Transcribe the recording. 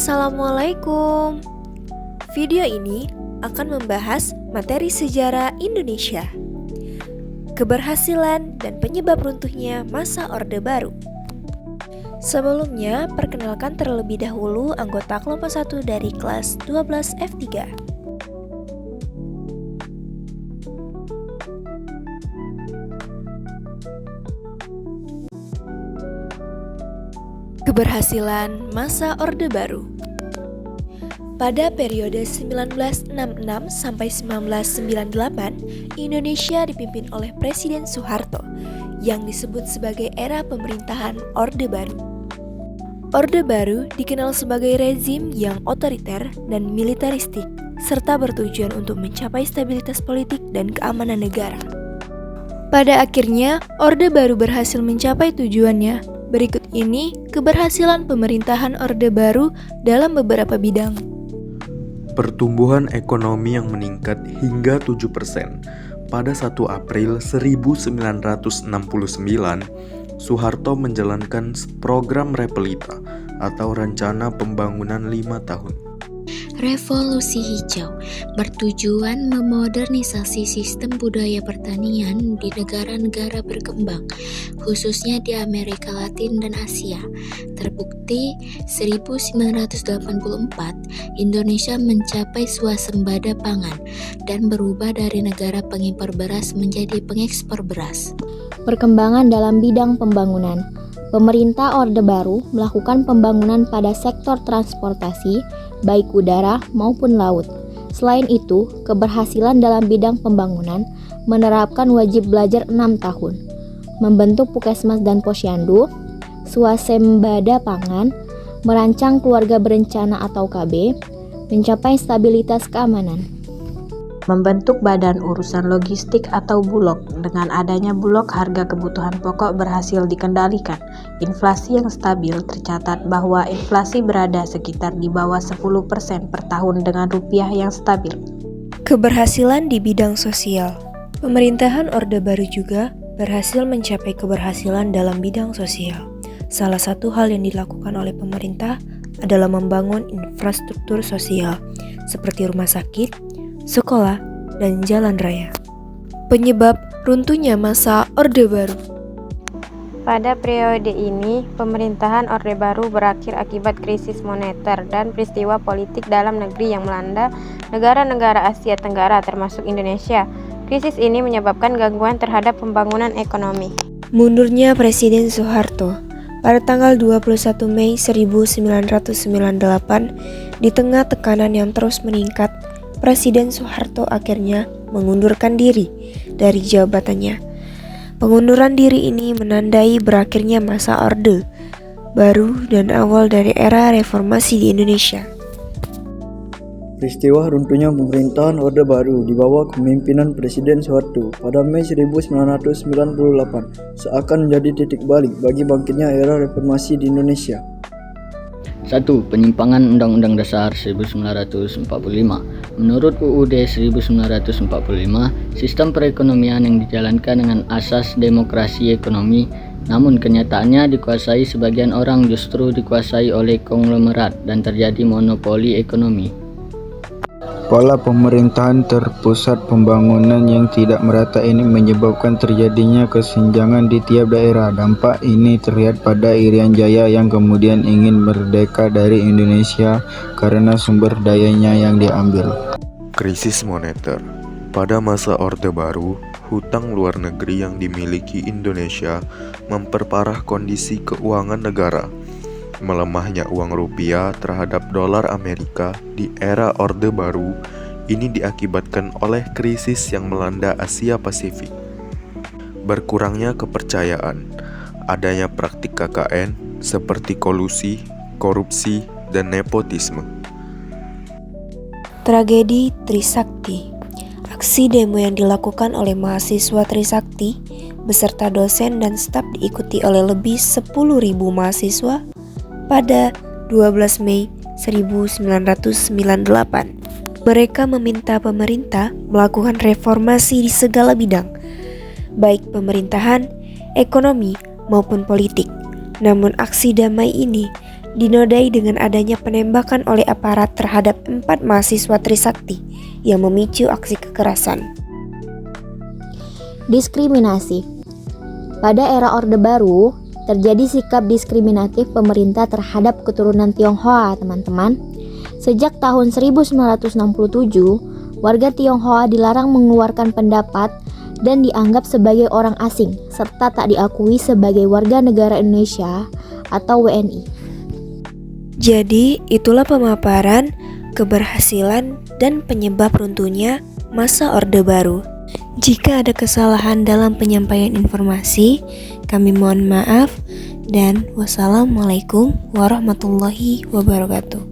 Assalamualaikum. Video ini akan membahas materi sejarah Indonesia, keberhasilan dan penyebab runtuhnya masa Orde Baru. Sebelumnya, perkenalkan terlebih dahulu anggota kelompok 1 dari kelas 12 F3. Keberhasilan masa Orde Baru. Pada periode 1966 sampai 1998, Indonesia dipimpin oleh Presiden Soeharto yang disebut sebagai era pemerintahan Orde Baru. Orde Baru dikenal sebagai rezim yang otoriter dan militeristik serta bertujuan untuk mencapai stabilitas politik dan keamanan negara. Pada akhirnya, Orde Baru berhasil mencapai tujuannya. Berikut ini keberhasilan pemerintahan Orde Baru dalam beberapa bidang. Pertumbuhan ekonomi yang meningkat hingga 7% pada 1 April 1969, Soeharto menjalankan program Repelita atau Rencana Pembangunan 5 tahun. Revolusi Hijau bertujuan memodernisasi sistem budaya pertanian di negara-negara berkembang, khususnya di Amerika Latin dan Asia. Terbukti 1984 Indonesia mencapai swasembada pangan dan berubah dari negara pengimpor beras menjadi pengekspor beras. Perkembangan dalam bidang pembangunan. Pemerintah Orde Baru melakukan pembangunan pada sektor transportasi, baik udara maupun laut. Selain itu, keberhasilan dalam bidang pembangunan menerapkan wajib belajar 6 tahun, membentuk Puskesmas dan Posyandu, swasembada pangan, merancang keluarga berencana atau KB, mencapai stabilitas keamanan. Membentuk Badan Urusan Logistik atau Bulog. Dengan adanya Bulog, harga kebutuhan pokok berhasil dikendalikan. Inflasi yang stabil, tercatat bahwa inflasi berada sekitar di bawah 10% per tahun dengan rupiah yang stabil. Keberhasilan di bidang sosial. Pemerintahan Orde Baru juga berhasil mencapai keberhasilan dalam bidang sosial. Salah satu hal yang dilakukan oleh pemerintah adalah membangun infrastruktur sosial seperti rumah sakit, sekolah, dan jalan raya. Penyebab runtuhnya masa Orde Baru. Pada periode ini, pemerintahan Orde Baru berakhir akibat krisis moneter dan peristiwa politik dalam negeri yang melanda negara-negara Asia Tenggara termasuk Indonesia. Krisis ini menyebabkan gangguan terhadap pembangunan ekonomi. Mundurnya Presiden Soeharto pada tanggal 21 Mei 1998, di tengah tekanan yang terus meningkat, Presiden Soeharto akhirnya mengundurkan diri dari jabatannya. Pengunduran diri ini menandai berakhirnya masa Orde Baru dan awal dari era reformasi di Indonesia. Peristiwa runtuhnya pemerintahan Orde Baru di bawah kepemimpinan Presiden Soeharto pada Mei 1998 seakan menjadi titik balik bagi bangkitnya era reformasi di Indonesia. 1. Penyimpangan Undang-Undang Dasar 1945. Menurut UUD 1945, sistem perekonomian yang dijalankan dengan asas demokrasi ekonomi, namun kenyataannya dikuasai sebagian orang justru dikuasai oleh konglomerat dan terjadi monopoli ekonomi. Pola pemerintahan terpusat pembangunan yang tidak merata ini menyebabkan terjadinya kesenjangan di tiap daerah. Dampak ini terlihat pada Irian Jaya yang kemudian ingin merdeka dari Indonesia karena sumber dayanya yang diambil. Krisis moneter. Pada masa Orde Baru, hutang luar negeri yang dimiliki Indonesia memperparah kondisi keuangan negara. Melemahnya uang rupiah terhadap dolar Amerika di era Orde Baru ini diakibatkan oleh krisis yang melanda Asia Pasifik. Berkurangnya kepercayaan, adanya praktik KKN seperti kolusi, korupsi, dan nepotisme. Tragedi Trisakti. Aksi demo yang dilakukan oleh mahasiswa Trisakti beserta dosen dan staf diikuti oleh lebih 10.000 mahasiswa pada 12 Mei 1998. Mereka meminta pemerintah melakukan reformasi di segala bidang, baik pemerintahan, ekonomi, maupun politik. Namun aksi damai ini dinodai dengan adanya penembakan oleh aparat terhadap 4 mahasiswa Trisakti yang memicu aksi kekerasan. Diskriminasi. Pada era Orde Baru, terjadi sikap diskriminatif pemerintah terhadap keturunan Tionghoa, teman-teman. Sejak tahun 1967, warga Tionghoa dilarang mengeluarkan pendapat dan dianggap sebagai orang asing, serta tak diakui sebagai warga negara Indonesia atau WNI. Jadi, itulah pemaparan, keberhasilan, dan penyebab runtuhnya masa Orde Baru. Jika ada kesalahan dalam penyampaian informasi, kami mohon maaf, dan wassalamualaikum warahmatullahi wabarakatuh.